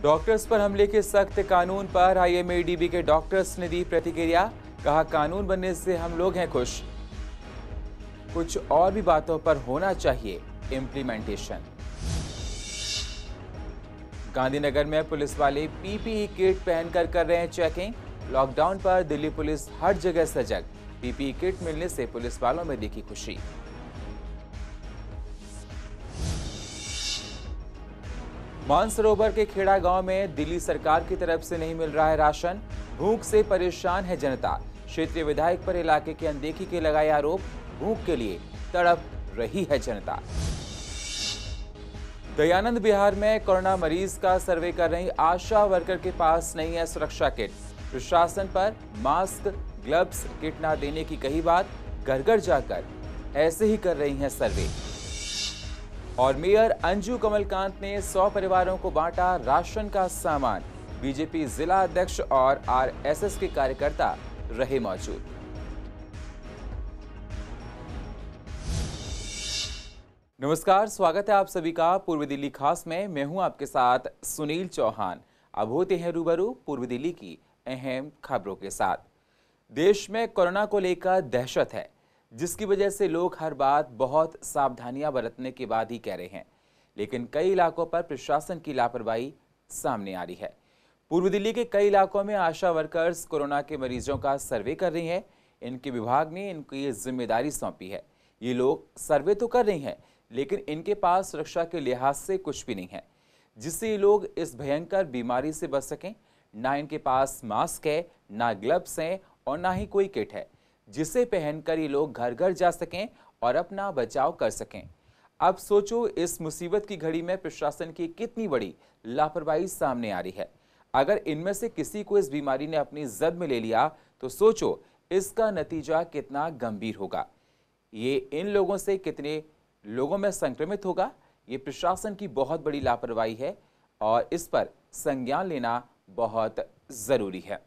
Doctors पर हमले के सख्त कानून पर आईएमएडीबी के डॉक्टर्स ने दी प्रतिक्रिया। कहा, कानून बनने से हम लोग हैं खुश, कुछ और भी बातों पर होना चाहिए इम्प्लीमेंटेशन। गांधीनगर में पुलिस वाले पीपीई किट पहनकर कर रहे हैं चेकिंग। लॉकडाउन पर दिल्ली पुलिस हर जगह सजग। पीपीई किट मिलने से पुलिस वालों में दिखी खुशी। मानसरोवर के खेड़ा गांव में दिल्ली सरकार की तरफ से नहीं मिल रहा है राशन। भूख से परेशान है जनता। क्षेत्रीय विधायक पर इलाके की अनदेखी के लगाए आरोप। भूख के लिए तड़प रही है जनता। दयानंद बिहार में कोरोना मरीज का सर्वे कर रही आशा वर्कर के पास नहीं है सुरक्षा किट। प्रशासन पर मास्क, ग्लव्स, किट न देने की कही बात। घर घर जाकर ऐसे ही कर रही हैं सर्वे। और मेयर अंजू कमलकांत ने 100 परिवारों को बांटा राशन का सामान। बीजेपी जिला अध्यक्ष और आरएसएस के कार्यकर्ता रहे मौजूद। नमस्कार, स्वागत है आप सभी का पूर्व दिल्ली खास में। मैं हूं आपके साथ सुनील चौहान। अब होते हैं रूबरू पूर्व दिल्ली की अहम खबरों के साथ। देश में कोरोना को लेकर दहशत है, जिसकी वजह से लोग हर बात बहुत सावधानियां बरतने के बाद ही कह रहे हैं। लेकिन कई इलाकों पर प्रशासन की लापरवाही सामने आ रही है। पूर्व दिल्ली के कई इलाकों में आशा वर्कर्स कोरोना के मरीजों का सर्वे कर रही हैं। इनके विभाग ने इनको ये जिम्मेदारी सौंपी है। ये लोग सर्वे तो कर रही हैं, लेकिन इनके पास सुरक्षा के लिहाज से कुछ भी नहीं है, जिससे ये लोग इस भयंकर बीमारी से बच सकें। ना इनके पास मास्क है, ना ग्लव्स हैं और ना ही कोई किट है, जिसे पहनकर ये लोग घर घर जा सकें और अपना बचाव कर सकें। अब सोचो, इस मुसीबत की घड़ी में प्रशासन की कितनी बड़ी लापरवाही सामने आ रही है। अगर इनमें से किसी को इस बीमारी ने अपनी जद में ले लिया तो सोचो इसका नतीजा कितना गंभीर होगा। ये इन लोगों से कितने लोगों में संक्रमित होगा। ये प्रशासन की बहुत बड़ी लापरवाही है और इस पर संज्ञान लेना बहुत जरूरी है।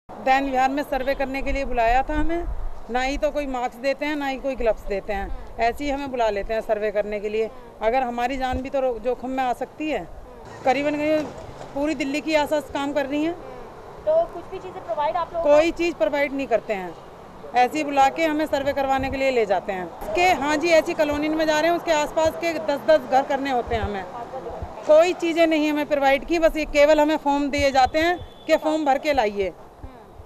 दैन बिहार में सर्वे करने के लिए बुलाया था हमें। ना ही तो कोई मास्क देते हैं, ना ही कोई ग्लव्स देते हैं। ऐसे ही हमें बुला लेते हैं सर्वे करने के लिए। अगर हमारी जान भी तो जोखिम में आ सकती है। करीबन पूरी दिल्ली की आशा काम कर रही है, तो कुछ भी चीजें प्रोवाइड आप लोग कोई चीज प्रोवाइड नहीं करते हैं। ऐसे ही बुला के हमें सर्वे करवाने के लिए ले जाते हैं कि हाँ जी ऐसी कॉलोनी में जा रहे हैं, उसके आसपास के 10-10 घर करने होते हैं। हमें कोई चीज़ें नहीं हमें प्रोवाइड की। बस ये केवल हमें फॉर्म दिए जाते हैं कि फॉर्म भर के लाइए,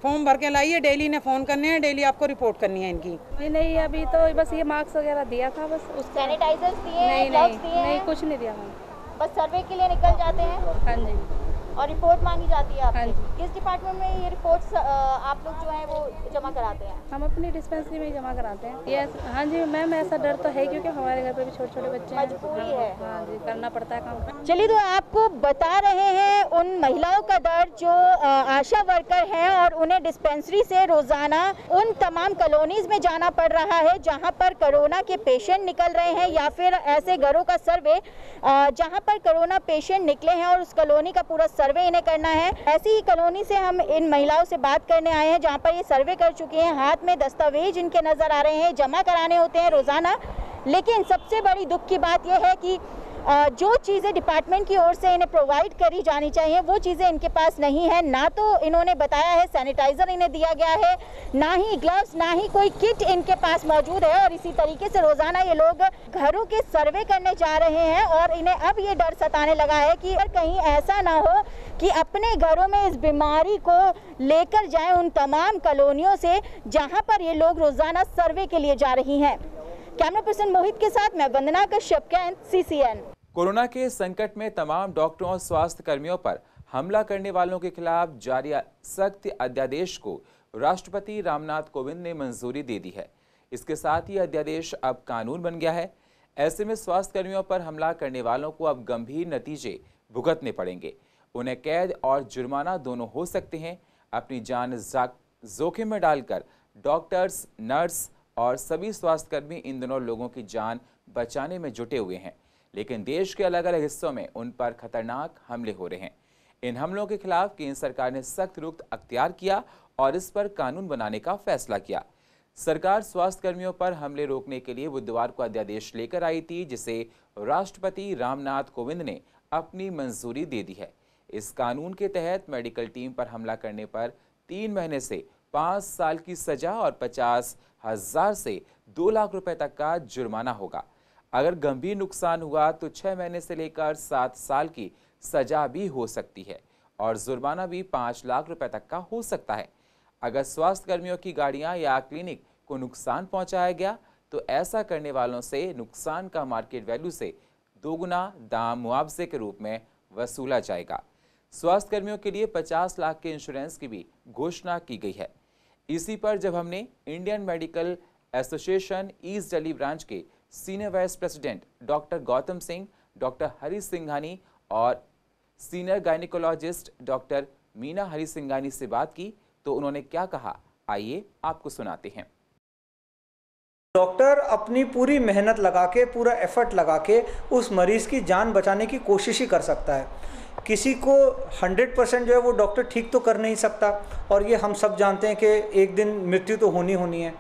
फॉर्म भर के लाइए। डेली ने फ़ोन करने हैं, डेली आपको रिपोर्ट करनी है इनकी। नहीं अभी तो बस ये मास्क वगैरह दिया था बस। सैनिटाइजर्स दिए, नहीं कुछ नहीं दिया हमें। बस सर्वे के लिए निकल जाते हैं। हाँ जी। और रिपोर्ट मांगी जाती है आपकी। हाँ जी। किस डिपार्टमेंट में ये रिपोर्ट्स आप लोग जो है वो जमा कराते हैं? हम अपनी डिस्पेंसरी में ही जमा कराते हैं। ये हाँ जी मैम, ऐसा डर तो है क्योंकि हमारे घर पे भी छोटे छोटे बच्चे हैं। मजबूरी है। हाँ जी, करना पड़ता है काम। चलिए, तो आपको बता रहे हैं उन महिलाओं का दर्द जो आशा वर्कर हैं और उन्हें डिस्पेंसरी से रोजाना उन तमाम कॉलोनीज में जाना पड़ रहा है जहां पर कोरोना के पेशेंट निकल रहे हैं, या फिर ऐसे घरों का सर्वे जहां पर कोरोना पेशेंट निकले हैं और उस कॉलोनी का पूरा सर्वे इन्हें करना है। ऐसी ही कॉलोनी से हम इन महिलाओं से बात करने आए हैं जहां पर ये सर्वे कर चुकी हैं। हाथ में दस्तावेज इनके नजर आ रहे हैं, जमा कराने होते हैं रोजाना। लेकिन सबसे बड़ी दुख की बात यह है कि जो चीज़ें डिपार्टमेंट की ओर से इन्हें प्रोवाइड करी जानी चाहिए वो चीज़ें इनके पास नहीं है। ना तो इन्होंने बताया है सैनिटाइजर इन्हें दिया गया है, ना ही ग्लव्स, ना ही कोई किट इनके पास मौजूद है। और इसी तरीके से रोजाना ये लोग घरों के सर्वे करने जा रहे हैं और इन्हें अब ये डर सताने लगा है कि कहीं ऐसा ना हो कि अपने घरों में इस बीमारी को लेकर जाएं उन तमाम कॉलोनियों से जहां पर ये लोग रोजाना सर्वे के लिए जा रही हैं। कैमरा पर्सन मोहित के साथ मैं वंदना कश्यप, कैंट, CCN। कोरोना के संकट में तमाम डॉक्टरों और स्वास्थ्य कर्मियों पर हमला करने वालों के खिलाफ जारी सख्त अध्यादेश को राष्ट्रपति रामनाथ कोविंद ने मंजूरी दे दी है। इसके साथ ही अध्यादेश अब कानून बन गया है। ऐसे में स्वास्थ्य कर्मियों पर हमला करने वालों को अब गंभीर नतीजे भुगतने पड़ेंगे। उन्हें कैद और जुर्माना दोनों हो सकते हैं। अपनी जान जोखिम में डालकर डॉक्टर्स, नर्स और सभी स्वास्थ्यकर्मी इन दोनों लोगों की जान बचाने में जुटे हुए हैं। लेकिन देश के अलग अलग हिस्सों में उन पर खतरनाक हमले हो रहे हैं। इन हमलों के खिलाफ केंद्र सरकार ने सख्त रुख अख्तियार किया और इस पर कानून बनाने का फैसला किया। सरकार स्वास्थ्य कर्मियों पर हमले रोकने के लिए बुधवार को अध्यादेश लेकर आई थी, जिसे राष्ट्रपति रामनाथ कोविंद ने अपनी मंजूरी दे दी है। इस कानून के तहत मेडिकल टीम पर हमला करने पर 3 महीने से 5 साल की सजा और 50,000 से 2 लाख रुपए तक का जुर्माना होगा। अगर गंभीर नुकसान हुआ तो 6 महीने से लेकर 7 साल की सजा भी हो सकती है और जुर्माना भी 5 लाख रुपए तक का हो सकता है। अगर स्वास्थ्य कर्मियों की गाड़ियां या क्लिनिक को नुकसान पहुंचाया गया तो ऐसा करने वालों से नुकसान का मार्केट वैल्यू से 2 गुना दाम मुआवजे के रूप में वसूला जाएगा। स्वास्थ्य कर्मियों के लिए 50 लाख के इंश्योरेंस की भी घोषणा की गई है। इसी पर जब हमने Indian medical association east Delhi branch के senior vice president doctor Gautam Singh, doctor Hari Singhani और senior gynaecologist doctor Meena Hari Singhani से बात की तो उन्होंने क्या कहा, आइए आपको सुनाते हैं। डॉक्टर अपनी पूरी मेहनत लगा के, पूरा एफर्ट लगा के उस मरीज़ की जान बचाने की कोशिश ही कर सकता है। किसी को 100% जो है वो डॉक्टर ठीक तो कर नहीं सकता और ये हम सब जानते हैं कि एक दिन मृत्यु तो होनी है।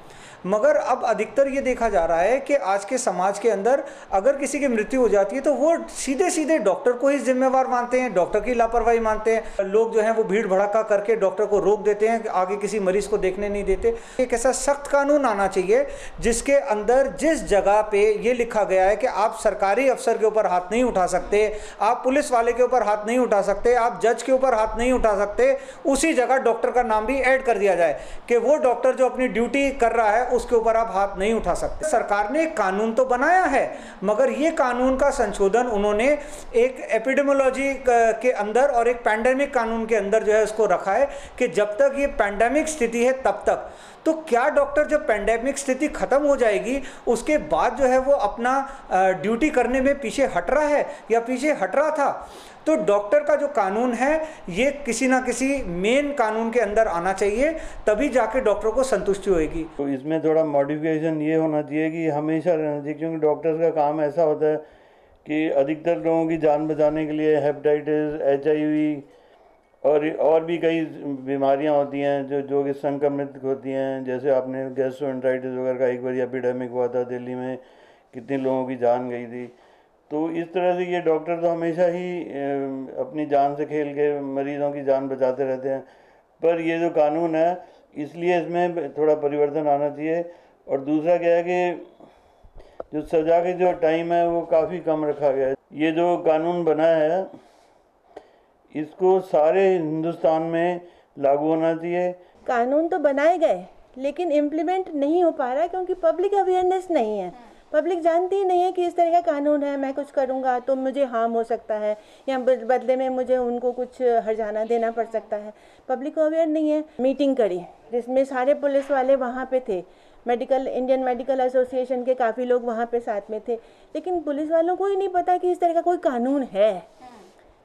मगर अब अधिकतर ये देखा जा रहा है कि आज के समाज के अंदर अगर किसी की मृत्यु हो जाती है तो वो सीधे डॉक्टर को ही जिम्मेवार मानते हैं, डॉक्टर की लापरवाही मानते हैं। लोग जो हैं वो भीड़ भड़का करके डॉक्टर को रोक देते हैं, आगे किसी मरीज को देखने नहीं देते। एक ऐसा सख्त कानून आना चाहिए जिसके अंदर जिस जगह पे ये लिखा गया है कि आप सरकारी अफसर के ऊपर हाथ नहीं उठा सकते, आप पुलिस वाले के ऊपर हाथ नहीं उठा सकते, आप जज के ऊपर हाथ नहीं उठा सकते, उसी जगह डॉक्टर का नाम भी ऐड कर दिया जाए कि वो डॉक्टर जो अपनी ड्यूटी कर रहा है उसके ऊपर आप हाथ नहीं उठा सकते। सरकार ने एक कानून तो बनाया है मगर ये कानून का संशोधन उन्होंने एक एपिडेमियोलॉजी के अंदर और एक पैंडेमिक कानून के अंदर जो है उसको रखा है कि जब तक ये पैंडेमिक स्थिति है तब तक। तो क्या डॉक्टर जब पैंडेमिक स्थिति खत्म हो जाएगी उसके बाद जो है वो अपना ड्यूटी करने में पीछे हट रहा है या पीछे हट रहा था? तो डॉक्टर का जो कानून है ये किसी ना किसी मेन कानून के अंदर आना चाहिए, तभी जाके डॉक्टरों को संतुष्टि होगी। तो इसमें थोड़ा मॉडिफिकेशन ये होना चाहिए कि हमेशा रहना चाहिए, क्योंकि डॉक्टर्स का काम ऐसा होता है कि अधिकतर लोगों की जान बचाने के लिए हेपेटाइटिस, HIV और भी कई बीमारियां होती हैं जो कि संक्रमित होती हैं। जैसे आपने गैस्ट्रोएंटेराइटिस वगैरह का एक बार एपिडेमिक हुआ था दिल्ली में, कितने लोगों की जान गई थी। तो इस तरह से ये डॉक्टर तो हमेशा ही अपनी जान से खेल के मरीज़ों की जान बचाते रहते हैं, पर ये जो कानून है इसलिए इसमें थोड़ा परिवर्तन आना चाहिए। और दूसरा क्या है कि जो सज़ा के जो टाइम है वो काफ़ी कम रखा गया है। ये जो कानून बना है इसको सारे हिंदुस्तान में लागू होना चाहिए। कानून तो बनाए गए लेकिन इम्प्लीमेंट नहीं हो पा रहा है क्योंकि पब्लिक अवेयरनेस नहीं है। पब्लिक जानती ही नहीं है कि इस तरह का कानून है, मैं कुछ करूँगा तो मुझे हार्म हो सकता है या बदले में मुझे उनको कुछ हर्जाना देना पड़ सकता है। पब्लिक को अवेयर नहीं है। मीटिंग करी जिसमें सारे पुलिस वाले वहाँ पे थे, इंडियन मेडिकल एसोसिएशन के काफ़ी लोग वहाँ पे साथ में थे, लेकिन पुलिस वालों को ही नहीं पता कि इस तरह का कोई कानून है।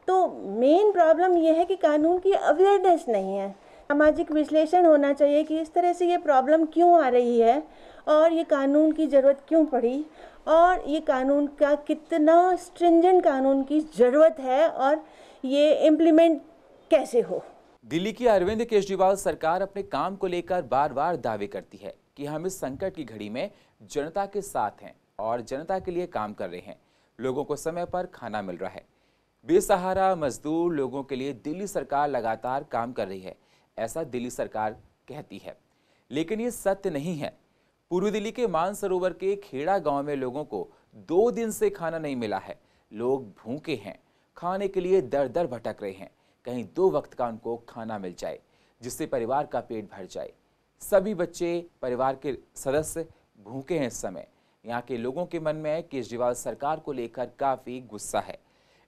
तो मेन प्रॉब्लम ये है कि कानून की अवेयरनेस नहीं है। सामाजिक विश्लेषण होना चाहिए कि इस तरह से ये प्रॉब्लम क्यों आ रही है और ये कानून की ज़रूरत क्यों पड़ी और ये कानून का कितना स्ट्रिंजेंट कानून की ज़रूरत है और ये इम्प्लीमेंट कैसे हो। दिल्ली की अरविंद केजरीवाल सरकार अपने काम को लेकर बार बार दावे करती है कि हम इस संकट की घड़ी में जनता के साथ हैं और जनता के लिए काम कर रहे हैं। लोगों को समय पर खाना मिल रहा है। बेसहारा मजदूर लोगों के लिए दिल्ली सरकार लगातार काम कर रही है, ऐसा दिल्ली सरकार कहती है, लेकिन ये सत्य नहीं है। पूर्वी दिल्ली के मानसरोवर के खेड़ा गांव में लोगों को 2 दिन से खाना नहीं मिला है। लोग भूखे हैं, खाने के लिए दर दर भटक रहे हैं। कहीं 2 वक्त का उनको खाना मिल जाए जिससे परिवार का पेट भर जाए। सभी बच्चे, परिवार के सदस्य भूखे हैं। इस समय यहाँ के लोगों के मन में केजरीवाल सरकार को लेकर काफ़ी गुस्सा है।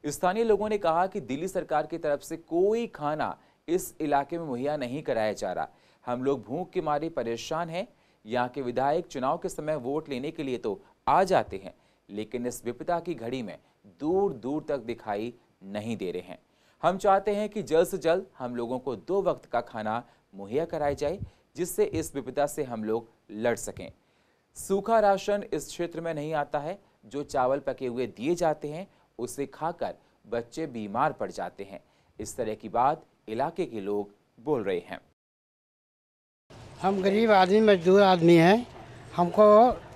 स्थानीय लोगों ने कहा कि दिल्ली सरकार की तरफ से कोई खाना इस इलाके में मुहैया नहीं कराया जा रहा। हम लोग भूख के मारे परेशान हैं। यहाँ के विधायक चुनाव के समय वोट लेने के लिए तो आ जाते हैं, लेकिन इस विपदा की घड़ी में दूर दूर तक दिखाई नहीं दे रहे हैं। हम चाहते हैं कि जल्द से जल्द हम लोगों को 2 वक्त का खाना मुहैया कराया जाए, जिससे इस विपदा से हम लोग लड़ सकें। सूखा राशन इस क्षेत्र में नहीं आता है। जो चावल पके हुए दिए जाते हैं उसे खाकर बच्चे बीमार पड़ जाते हैं। इस तरह की बात इलाके के लोग बोल रहे हैं। हम गरीब आदमी, मजदूर आदमी हैं। हमको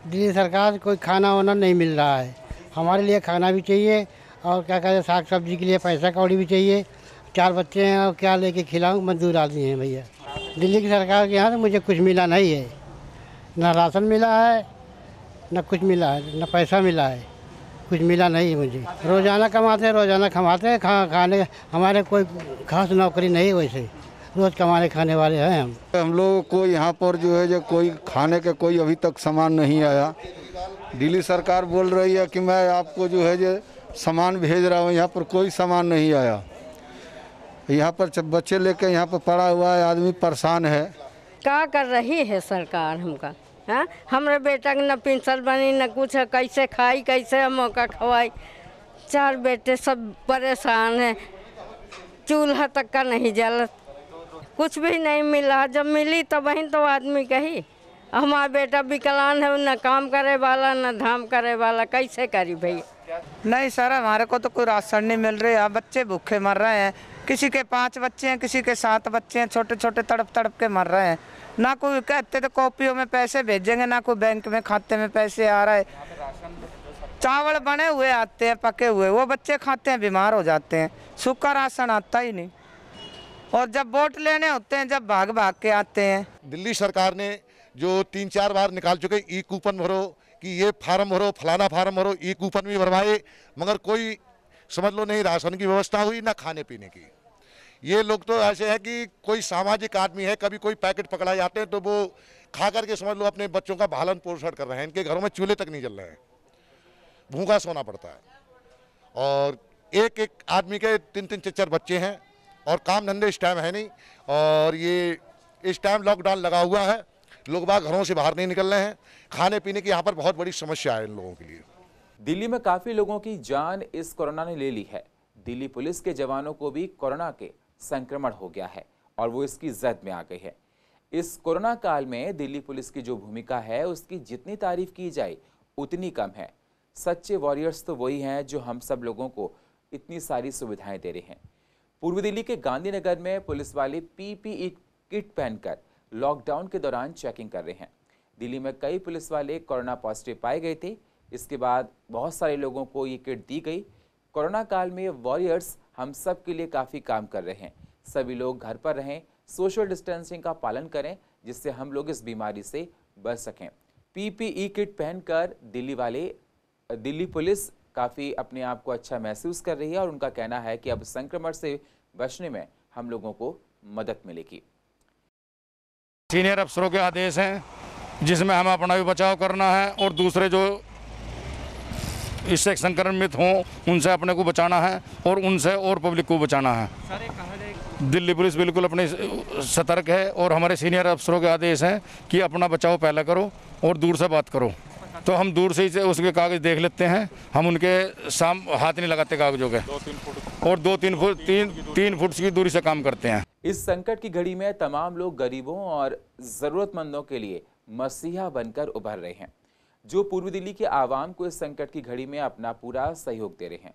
दिल्ली सरकार कोई खाना वाना नहीं मिल रहा है। हमारे लिए खाना भी चाहिए और क्या कहते हैं, साग सब्जी के लिए पैसा कौड़ी भी चाहिए। 4 बच्चे हैं और क्या लेके खिलाऊं, मजदूर आदमी हैं भैया। दिल्ली की सरकार के यहाँ तो मुझे कुछ मिला नहीं है, ना राशन मिला है, ना कुछ मिला है, ना पैसा मिला है, कुछ मिला नहीं है मुझे। रोज़ाना कमाते हैं, खाने हमारे कोई खास नौकरी नहीं है, वैसे रोज़ कमाने खाने वाले हैं हम लोगों को यहाँ पर जो है जो कोई खाने के कोई अभी तक सामान नहीं आया। दिल्ली सरकार बोल रही है कि मैं आपको जो है जो सामान भेज रहा हूँ, यहाँ पर कोई सामान नहीं आया। यहाँ पर बच्चे लेके यहाँ पर पड़ा हुआ है, आदमी परेशान है। क्या कर रही है सरकार हमका? हाँ, हमारे बेटा के न पेंशन बनी न कुछ है, कैसे खाई, कैसे हम मौका खवाई। 4 बेटे सब परेशान है, चूल्हा तक का नहीं जल, कुछ भी नहीं मिला। जब मिली तो वहीं तो आदमी कही हमारा बेटा विकलांग है, न काम करे वाला न धाम करे वाला, कैसे करी भैया? नहीं सर, हमारे को तो कोई राशन नहीं मिल रहा है, बच्चे भूखे मर रहे हैं। किसी के 5 बच्चे हैं, किसी के 7 बच्चे हैं, छोटे छोटे तड़प तड़प के मर रहे हैं। ना कोई कहते तो कॉपियों में पैसे भेजेंगे, ना कोई बैंक में खाते में पैसे आ रहा है। चावल बने हुए आते हैं, पके हुए, वो बच्चे खाते हैं, बीमार हो जाते हैं। सूखा राशन आता ही नहीं, और जब वोट लेने होते हैं जब भाग भाग के आते हैं। दिल्ली सरकार ने जो 3-4 बार निकाल चुके ई कूपन भरो कि ये फार्म भरो, फलाना फार्म भरो, ई कूपन भी भरवाए, मगर कोई समझ लो नहीं राशन की व्यवस्था हुई ना खाने पीने की। ये लोग तो ऐसे हैं कि कोई सामाजिक आदमी है, कभी कोई पैकेट पकड़ा जाते हैं तो वो खा करके समझ लो अपने बच्चों का पालन पोषण कर रहे हैं। इनके घरों में चूल्हे तक नहीं जल रहे हैं, भूखा सोना पड़ता है। और एक आदमी के 3-3 4 बच्चे हैं और काम धंधे इस टाइम है नहीं, और ये इस टाइम लॉकडाउन लगा हुआ है, लोग बाग घरों से बाहर नहीं निकल रहे हैं। खाने पीने की यहाँ पर बहुत बड़ी समस्या है इन लोगों के लिए। दिल्ली में काफी लोगों की जान इस कोरोना ने ले ली है। दिल्ली पुलिस के जवानों को भी कोरोना के संक्रमण हो गया है और वो इसकी जद में आ गई है। इस कोरोना काल में दिल्ली पुलिस की जो भूमिका है उसकी जितनी तारीफ की जाए उतनी कम है। सच्चे वॉरियर्स तो वही हैं जो हम सब लोगों को इतनी सारी सुविधाएं दे रहे हैं। पूर्वी दिल्ली के गांधीनगर में पुलिस वाले PPE किट पहनकर लॉकडाउन के दौरान चेकिंग कर रहे हैं। दिल्ली में कई पुलिस वाले कोरोना पॉजिटिव पाए गए थे, इसके बाद बहुत सारे लोगों को ये किट दी गई। कोरोना काल में वॉरियर्स हम सब के लिए काफ़ी काम कर रहे हैं। सभी लोग घर पर रहें, सोशल डिस्टेंसिंग का पालन करें, जिससे हम लोग इस बीमारी से बच सकें। PPE किट पहनकर दिल्ली पुलिस काफ़ी अपने आप को अच्छा महसूस कर रही है और उनका कहना है कि अब संक्रमण से बचने में हम लोगों को मदद मिलेगी। सीनियर अफसरों के आदेश हैं जिसमें हम अपना भी बचाव करना है और दूसरे जो इससे संक्रमित हों उनसे अपने को बचाना है और उनसे और पब्लिक को बचाना है। दिल्ली पुलिस बिल्कुल अपने सतर्क है और हमारे सीनियर अफसरों के आदेश हैं कि अपना बचाव पहले करो और दूर से बात करो। तो हम दूर से ही उसके कागज़ देख लेते हैं, हम उनके सामने हाथ नहीं लगाते कागजों के, और 2-3 फुट की दूरी से काम करते हैं। इस संकट की घड़ी में तमाम लोग गरीबों और ज़रूरतमंदों के लिए मसीहा बनकर उभर रहे हैं, जो पूर्वी दिल्ली के आवाम को इस संकट की घड़ी में अपना पूरा सहयोग दे रहे हैं।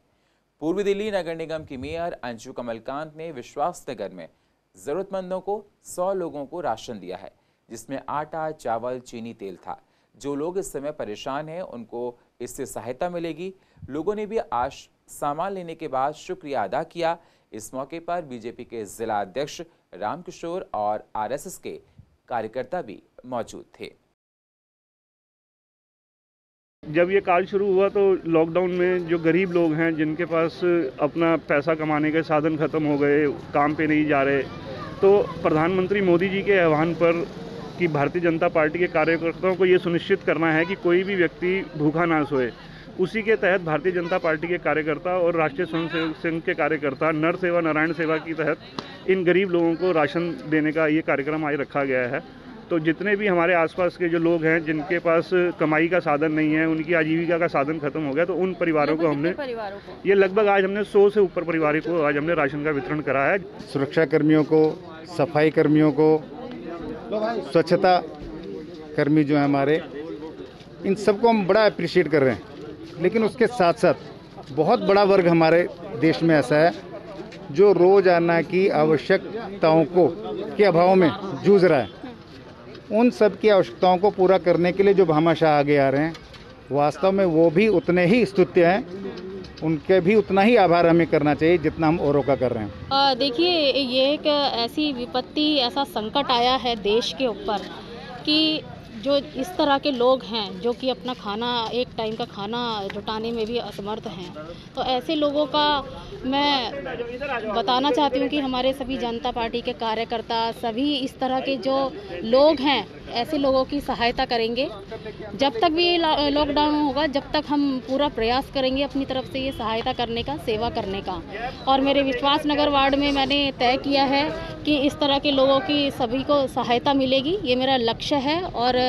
पूर्वी दिल्ली नगर निगम की मेयर अंशु कमलकांत ने विश्वास नगर में ज़रूरतमंदों को 100 लोगों को राशन दिया है, जिसमें आटा, चावल, चीनी, तेल था। जो लोग इस समय परेशान हैं उनको इससे सहायता मिलेगी। लोगों ने भी आज सामान लेने के बाद शुक्रिया अदा किया। इस मौके पर बीजेपी के जिला अध्यक्ष रामकिशोर और RSS के कार्यकर्ता भी मौजूद थे। जब ये काल शुरू हुआ तो लॉकडाउन में जो गरीब लोग हैं जिनके पास अपना पैसा कमाने के साधन खत्म हो गए, काम पे नहीं जा रहे, तो प्रधानमंत्री मोदी जी के आह्वान पर कि भारतीय जनता पार्टी के कार्यकर्ताओं को ये सुनिश्चित करना है कि कोई भी व्यक्ति भूखा ना सोए, उसी के तहत भारतीय जनता पार्टी के कार्यकर्ता और राष्ट्रीय स्वयंसेवक संघ के कार्यकर्ता नर सेवा नारायण सेवा की तहत इन गरीब लोगों को राशन देने का ये कार्यक्रम आज रखा गया है। तो जितने भी हमारे आसपास के जो लोग हैं जिनके पास कमाई का साधन नहीं है, उनकी आजीविका का साधन खत्म हो गया, तो उन परिवारों को हमने ये लगभग आज हमने 100 से ऊपर परिवारों को आज हमने राशन का वितरण करा है। सुरक्षा कर्मियों को, सफाई कर्मियों को, स्वच्छता कर्मी जो हैं हमारे, इन सबको हम बड़ा अप्रिशिएट कर रहे हैं। लेकिन उसके साथ साथ बहुत बड़ा वर्ग हमारे देश में ऐसा है जो रोजाना की आवश्यकताओं के अभाव में जूझ रहा है। उन सब की आवश्यकताओं को पूरा करने के लिए जो भामाशाह आगे आ रहे हैं, वास्तव में वो भी उतने ही स्तुत्य हैं उनके भी उतना ही आभार हमें करना चाहिए जितना हम औरों का कर रहे हैं। देखिए, ये एक ऐसी विपत्ति, ऐसा संकट आया है देश के ऊपर कि जो इस तरह के लोग हैं जो कि अपना खाना, एक टाइम का खाना जुटाने में भी असमर्थ हैं, तो ऐसे लोगों का मैं बताना चाहती हूँ कि हमारे सभी जनता पार्टी के कार्यकर्ता, सभी इस तरह के जो लोग हैं, ऐसे लोगों की सहायता करेंगे। जब तक भी लॉकडाउन होगा, जब तक हम पूरा प्रयास करेंगे अपनी तरफ से ये सहायता करने का, सेवा करने का। और मेरे विश्वास नगर वार्ड में मैंने तय किया है कि इस तरह के लोगों की सभी को सहायता मिलेगी, ये मेरा लक्ष्य है और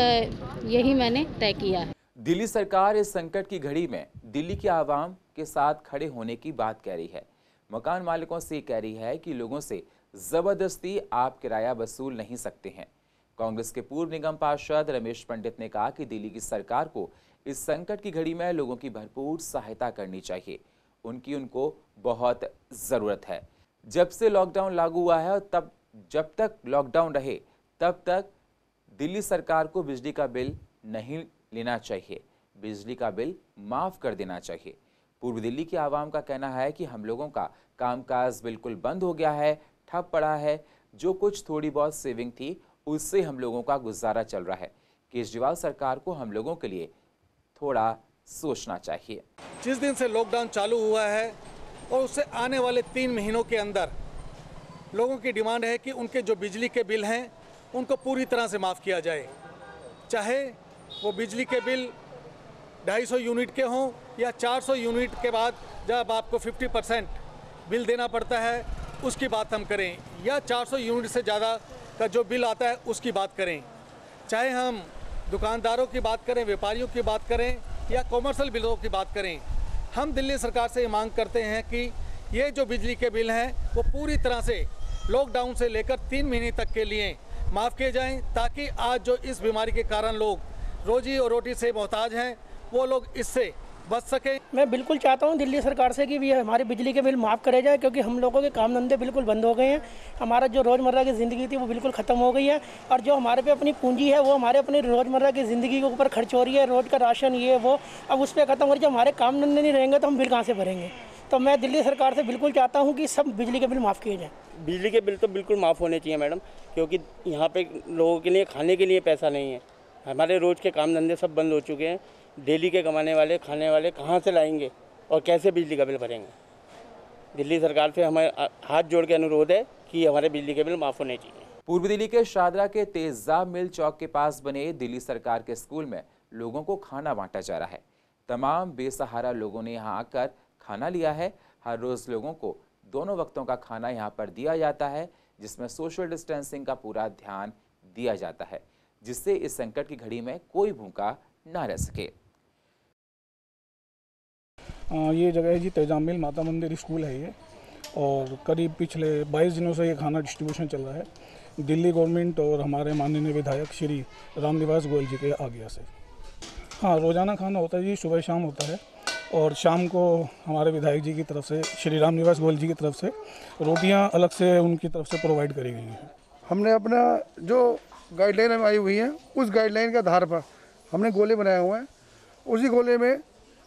यही मैंने तय किया है। दिल्ली सरकार इस संकट की घड़ी में दिल्ली की आवाम के साथ खड़े होने की बात कह रही है। मकान मालिकों से कह रही है कि लोगों से जबरदस्ती आप किराया वसूल नहीं सकते हैं। कांग्रेस के पूर्व निगम पार्षद रमेश पंडित ने कहा कि दिल्ली की सरकार को इस संकट की घड़ी में लोगों की भरपूर सहायता करनी चाहिए। उनको बहुत ज़रूरत है। जब से लॉकडाउन लागू हुआ है, तब जब तक लॉकडाउन रहे तब तक दिल्ली सरकार को बिजली का बिल नहीं लेना चाहिए, बिजली का बिल माफ़ कर देना चाहिए। पूर्व दिल्ली की आवाम का कहना है कि हम लोगों का कामकाज बिल्कुल बंद हो गया है, ठप पड़ा है। जो कुछ थोड़ी बहुत सेविंग थी उससे हम लोगों का गुजारा चल रहा है। केजरीवाल सरकार को हम लोगों के लिए थोड़ा सोचना चाहिए। जिस दिन से लॉकडाउन चालू हुआ है और उससे आने वाले 3 महीनों के अंदर लोगों की डिमांड है कि उनके जो बिजली के बिल हैं उनको पूरी तरह से माफ़ किया जाए, चाहे वो बिजली के बिल 250 यूनिट के हों या 400 यूनिट के बाद जब आपको 50% बिल देना पड़ता है उसकी बात हम करें, या 400 यूनिट से ज़्यादा का जो बिल आता है उसकी बात करें। चाहे हम दुकानदारों की बात करें, व्यापारियों की बात करें या कॉमर्शियल बिलों की बात करें, हम दिल्ली सरकार से ये मांग करते हैं कि ये जो बिजली के बिल हैं वो पूरी तरह से लॉकडाउन से लेकर 3 महीने तक के लिए माफ़ किए जाएं, ताकि आज जो इस बीमारी के कारण लोग रोजी और रोटी से मोहताज हैं वो लोग इससे बच सकें। मैं बिल्कुल चाहता हूं दिल्ली सरकार से कि भी हमारे बिजली के बिल माफ़ करे जाए, क्योंकि हम लोगों के काम धंधे बिल्कुल बंद हो गए हैं। हमारा जो रोज़मर्रा की ज़िंदगी थी वो बिल्कुल ख़त्म हो गई है, और जो हमारे पे अपनी पूंजी है वो हमारे अपनी रोज़मर्रा की ज़िंदगी के ऊपर खर्च हो रही है। रोज़ का राशन ये वो, अब उस पर ख़त्म हो रही है। जब हमारे काम धंधे नहीं रहेंगे तो हम बिल कहाँ से भरेंगे। तो मैं दिल्ली सरकार से बिल्कुल चाहता हूँ कि सब बिजली के बिल माफ़ किए जाएँ। बिजली के बिल तो बिल्कुल माफ़ होने चाहिए मैडम, क्योंकि यहाँ पे लोगों के लिए खाने के लिए पैसा नहीं है। हमारे रोज़ के काम धंधे सब बंद हो चुके हैं। डेली के कमाने वाले, खाने वाले कहाँ से लाएंगे और कैसे बिजली का बिल भरेंगे। दिल्ली सरकार से हमें हाथ जोड़ के अनुरोध है कि हमारे बिजली के बिल माफ़ होने चाहिए। पूर्व दिल्ली के शादरा के तेजाब मिल चौक के पास बने दिल्ली सरकार के स्कूल में लोगों को खाना बांटा जा रहा है। तमाम बेसहारा लोगों ने यहाँ आकर खाना लिया है। हर रोज़ लोगों को दोनों वक्तों का खाना यहाँ पर दिया जाता है, जिसमें सोशल डिस्टेंसिंग का पूरा ध्यान दिया जाता है, जिससे इस संकट की घड़ी में कोई भूखा ना रह सके। ये जगह है जी तेजाब मिल माता मंदिर स्कूल है ये, और करीब पिछले 22 दिनों से ये खाना डिस्ट्रीब्यूशन चल रहा है दिल्ली गवर्नमेंट और हमारे माननीय विधायक श्री रामनिवास गोयल जी के आज्ञा से। हाँ, रोज़ाना खाना होता है जी, सुबह शाम होता है, और शाम को हमारे विधायक जी की तरफ से, श्री रामनिवास गोयल जी की तरफ से रोटियां अलग से उनकी तरफ से प्रोवाइड करी गई हैं। हमने अपना जो गाइडलाइन हमें आई हुई है उस गाइडलाइन के आधार पर हमने गोले बनाए हुए हैं। उसी गोले में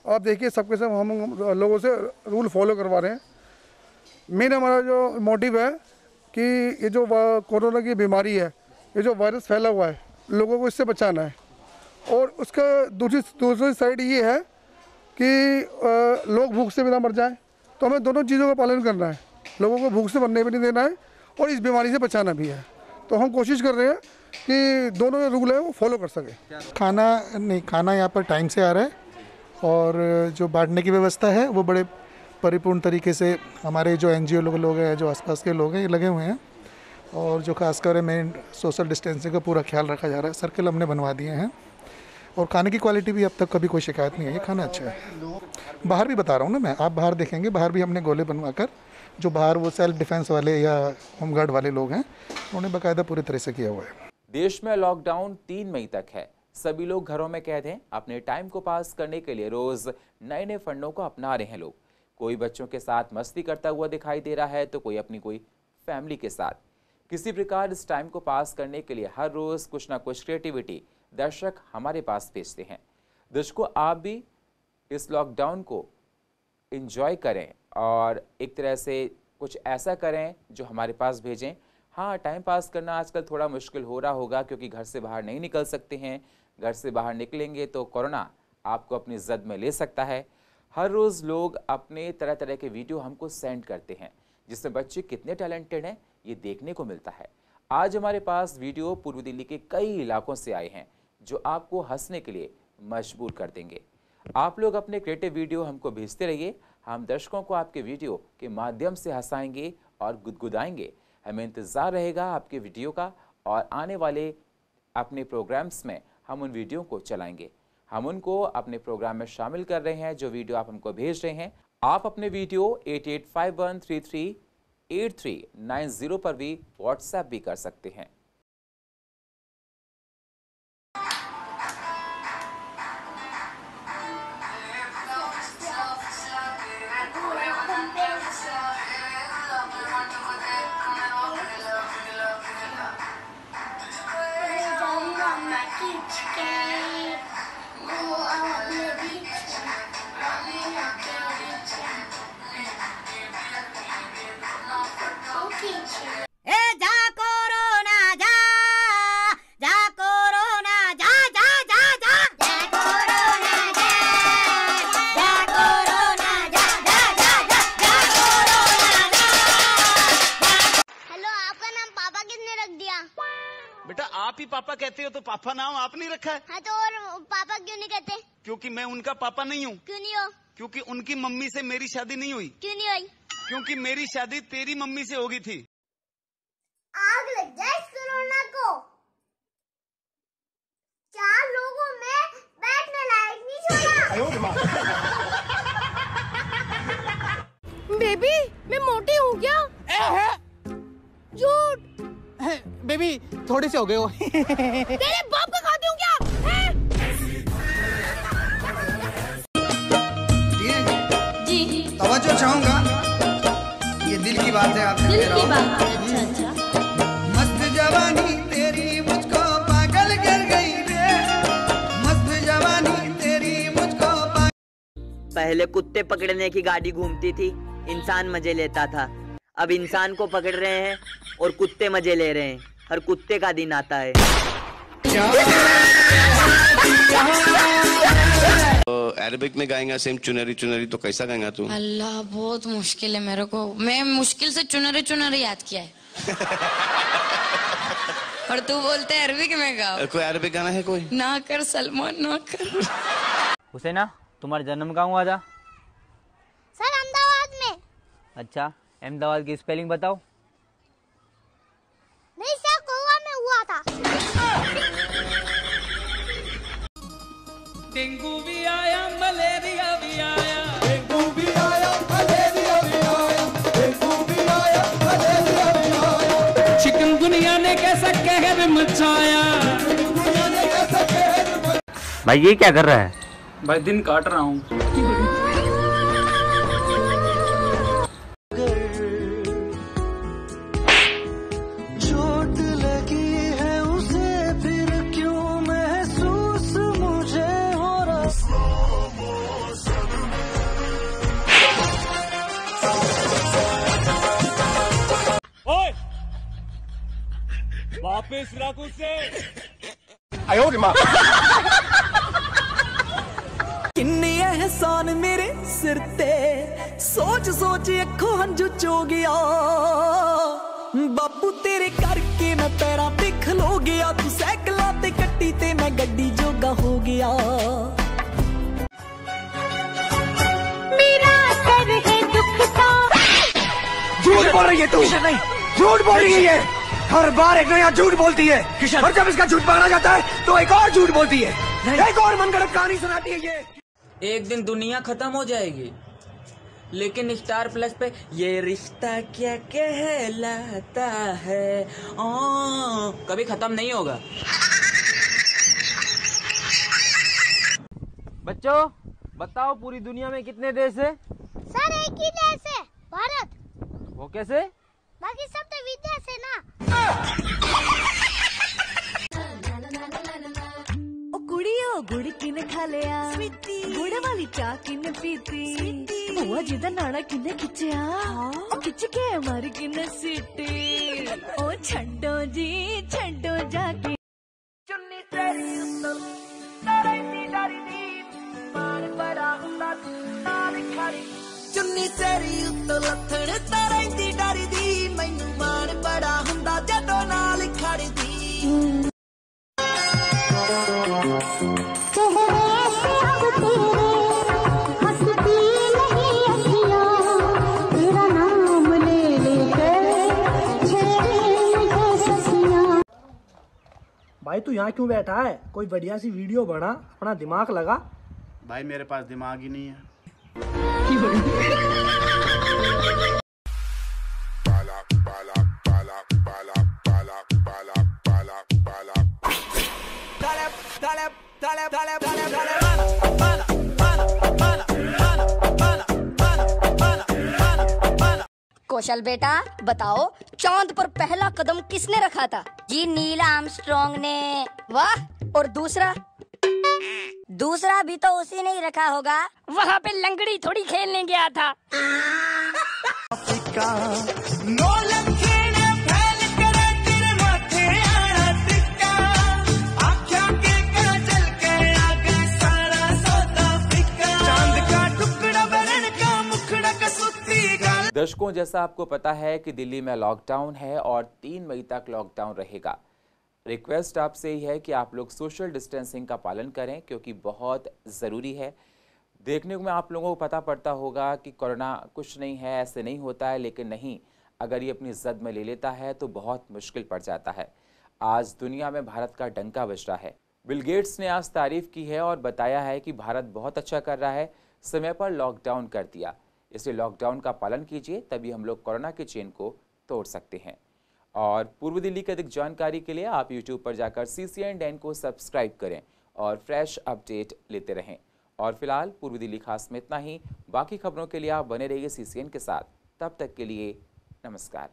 आप देखिए सबके सब हम लोगों से रूल फॉलो करवा रहे हैं। मेन हमारा जो मोटिव है कि ये जो कोरोना की बीमारी है, ये जो वायरस फैला हुआ है, लोगों को इससे बचाना है। और उसका दूसरी साइड ये है कि लोग भूख से भी ना मर जाएं, तो हमें दोनों चीज़ों का पालन करना है। लोगों को भूख से मरने भी नहीं देना है और इस बीमारी से बचाना भी है। तो हम कोशिश कर रहे हैं कि दोनों जो रूल है वो फॉलो कर सकें। खाना यहाँ पर टाइम से आ रहा है, और जो बांटने की व्यवस्था है वो बड़े परिपूर्ण तरीके से हमारे जो NGO लोग हैं, जो आसपास के लोग हैं, ये लगे हुए हैं। और जो खासकर मेन सोशल डिस्टेंसिंग का पूरा ख्याल रखा जा रहा है। सर्कल हमने बनवा दिए हैं, और खाने की क्वालिटी भी अब तक कभी कोई शिकायत नहीं है। ये खाना अच्छा है। बाहर भी बता रहा हूँ ना मैं, आप बाहर देखेंगे, बाहर भी हमने गोले बनवा कर, जो बाहर वो सेल्फ डिफेंस वाले या होमगार्ड वाले लोग हैं, उन्होंने बाकायदा पूरी तरह से किया हुआ है। देश में लॉकडाउन 3 मई तक है। सभी लोग घरों में कैद हैं। अपने टाइम को पास करने के लिए रोज नए नए फंडों को अपना रहे हैं लोग। कोई बच्चों के साथ मस्ती करता हुआ दिखाई दे रहा है, तो कोई अपनी कोई फैमिली के साथ। किसी प्रकार इस टाइम को पास करने के लिए हर रोज कुछ ना कुछ क्रिएटिविटी दर्शक हमारे पास भेजते हैं। दर्शकों, आप भी इस लॉकडाउन को एंजॉय करें और एक तरह से कुछ ऐसा करें जो हमारे पास भेजें। हाँ, टाइम पास करना आजकल थोड़ा मुश्किल हो रहा होगा क्योंकि घर से बाहर नहीं निकल सकते हैं। घर से बाहर निकलेंगे तो कोरोना आपको अपनी जद में ले सकता है। हर रोज़ लोग अपने तरह तरह के वीडियो हमको सेंड करते हैं जिसमें बच्चे कितने टैलेंटेड हैं ये देखने को मिलता है। आज हमारे पास वीडियो पूर्व दिल्ली के कई इलाकों से आए हैं जो आपको हंसने के लिए मजबूर कर देंगे। आप लोग अपने क्रिएटिव वीडियो हमको भेजते रहिए। हम दर्शकों को आपके वीडियो के माध्यम से हंसाएंगे और गुदगुदाएंगे। हमें इंतज़ार रहेगा आपके वीडियो का और आने वाले अपने प्रोग्राम्स में हम उन वीडियो को चलाएंगे। हम उनको अपने प्रोग्राम में शामिल कर रहे हैं जो वीडियो आप हमको भेज रहे हैं। आप अपने वीडियो 8851338390 पर भी व्हाट्सएप भी कर सकते हैं। बेटा आप ही पापा कहते हो तो पापा नाम आप नहीं रखा है? हाँ तो और पापा क्यों नहीं कहते? क्योंकि मैं उनका पापा नहीं हूँ। क्यों नहीं हो? क्योंकि उनकी मम्मी से मेरी शादी नहीं हुई। क्यों नहीं हुई? क्योंकि मेरी शादी तेरी मम्मी से होगी थी। आग लग जाए इस कोरोना को। 4 लोगों में बैठने लायक नहीं छोड़ा। बेबी मैं मोटी हूँ क्या? झूठ। बेबी थोड़े से हो गए हो। तेरे बाप का खाती हूँ क्या? जी तवज्जो चाहूंगा, ये दिल की बात है। आपसे दिल की बात है। अच्छा। मस्त जवानी तेरी मुझको पागल कर गई रे। मस्त जवानी तेरी मुझको पहले कुत्ते पकड़ने की गाड़ी घूमती थी, इंसान मजे लेता था। अब इंसान को पकड़ रहे हैं और कुत्ते मजे ले रहे हैं। हर कुत्ते का दिन आता है। तो अरबिक में गाएंगा सेम चुनरी चुनरी, तो कैसा गाएंगा तू? अल्लाह बहुत मुश्किल है मेरे को। मैं मुश्किल से चुनरी चुनरी याद किया है। और तू बोलते है अरबिक में गाओ। कोई अरबिक गाना है कोई? ना कर सलमान ना कर। हुसैना तुम्हारा जन्म कहाँ हुआ था? सर अहमदाबाद में। अच्छा, अहमदाबाद की स्पेलिंग बताओ। नहीं सर गोवा में हुआ था। डेंगू भी आया मलेरिया भी आया। डेंगू भी आया मलेरिया भी आया। डेंगू भी आया मलेरिया भी आया। चिकनगुनिया ने कैसा कहर मचाया। भाई ये क्या कर रहा है? भाई दिन काट रहा हूँ। वापस रखो से आयो रे मां। किन्ने एहसान मेरे सिर ते सोच सोच अखों हंजू चो गया। बापू तेरे करके मैं पैरां ते खलो गया। तू साइकिलां ते कट्टी ते मैं गड्डी जोगा हो गया। मेरा सर है दुखता। झूठ बोल रही है तू। नहीं झूठ बोल रही है। हर बार एक नया झूठ बोलती है और जब इसका झूठ पकड़ा जाता है तो एक और झूठ बोलती है। एक और मनगढ़ंत कहानी सुनाती है ये। एक दिन दुनिया खत्म हो जाएगी, लेकिन स्टार प्लस पे ये रिश्ता क्या कहलाता है कभी खत्म नहीं होगा। बच्चों बताओ पूरी दुनिया में कितने देश है? सर एक ही देश है, भारत। वो कैसे? बाकी सब तो विदेश है ना। ओ कुड़ियो गुड़ किन खा लिया। स्वीटी गुड़ वाली चाह किन्ने पीती बुआ जी दा नाड़ा किन्ने खिच्चिया खिच के मारी किन्ने सीटी ओ छड्डो जी छड्डो जाके चुन्नी तेरी उत्तल डरदी डरदी मार बड़ा हुंदा नाल खड़ी चुन्नी तेरी उत्तल लथड़ डरदी डरदी मैनू मार बड़ा हुंदा जदों नाल खड़दी भाई तू यहाँ क्यों बैठा है? कोई बढ़िया सी वीडियो बना, अपना दिमाग लगा। भाई मेरे पास दिमाग ही नहीं है। कौशल बेटा बताओ, चांद पर पहला कदम किसने रखा था? जी नील आर्मस्ट्रांग ने। वाह। और दूसरा? दूसरा भी तो उसी ने ही रखा होगा। वहाँ पे लंगड़ी थोड़ी खेलने गया था। दर्शकों, जैसा आपको पता है कि दिल्ली में लॉकडाउन है और 3 मई तक लॉकडाउन रहेगा। रिक्वेस्ट आपसे ही है कि आप लोग सोशल डिस्टेंसिंग का पालन करें क्योंकि बहुत ज़रूरी है। देखने में आप लोगों को पता पड़ता होगा कि कोरोना कुछ नहीं है, ऐसे नहीं होता है, लेकिन नहीं, अगर ये अपनी जद में ले लेता है तो बहुत मुश्किल पड़ जाता है। आज दुनिया में भारत का डंका बज रहा है। बिल गेट्स ने आज तारीफ की है और बताया है कि भारत बहुत अच्छा कर रहा है, समय पर लॉकडाउन कर दिया। इसलिए लॉकडाउन का पालन कीजिए, तभी हम लोग कोरोना के चेन को तोड़ सकते हैं। और पूर्व दिल्ली की अधिक जानकारी के लिए आप YouTube पर जाकर CCN को सब्सक्राइब करें और फ्रेश अपडेट लेते रहें। और फिलहाल पूर्व दिल्ली खास में इतना ही। बाकी खबरों के लिए आप बने रहिए CCN के साथ। तब तक के लिए नमस्कार।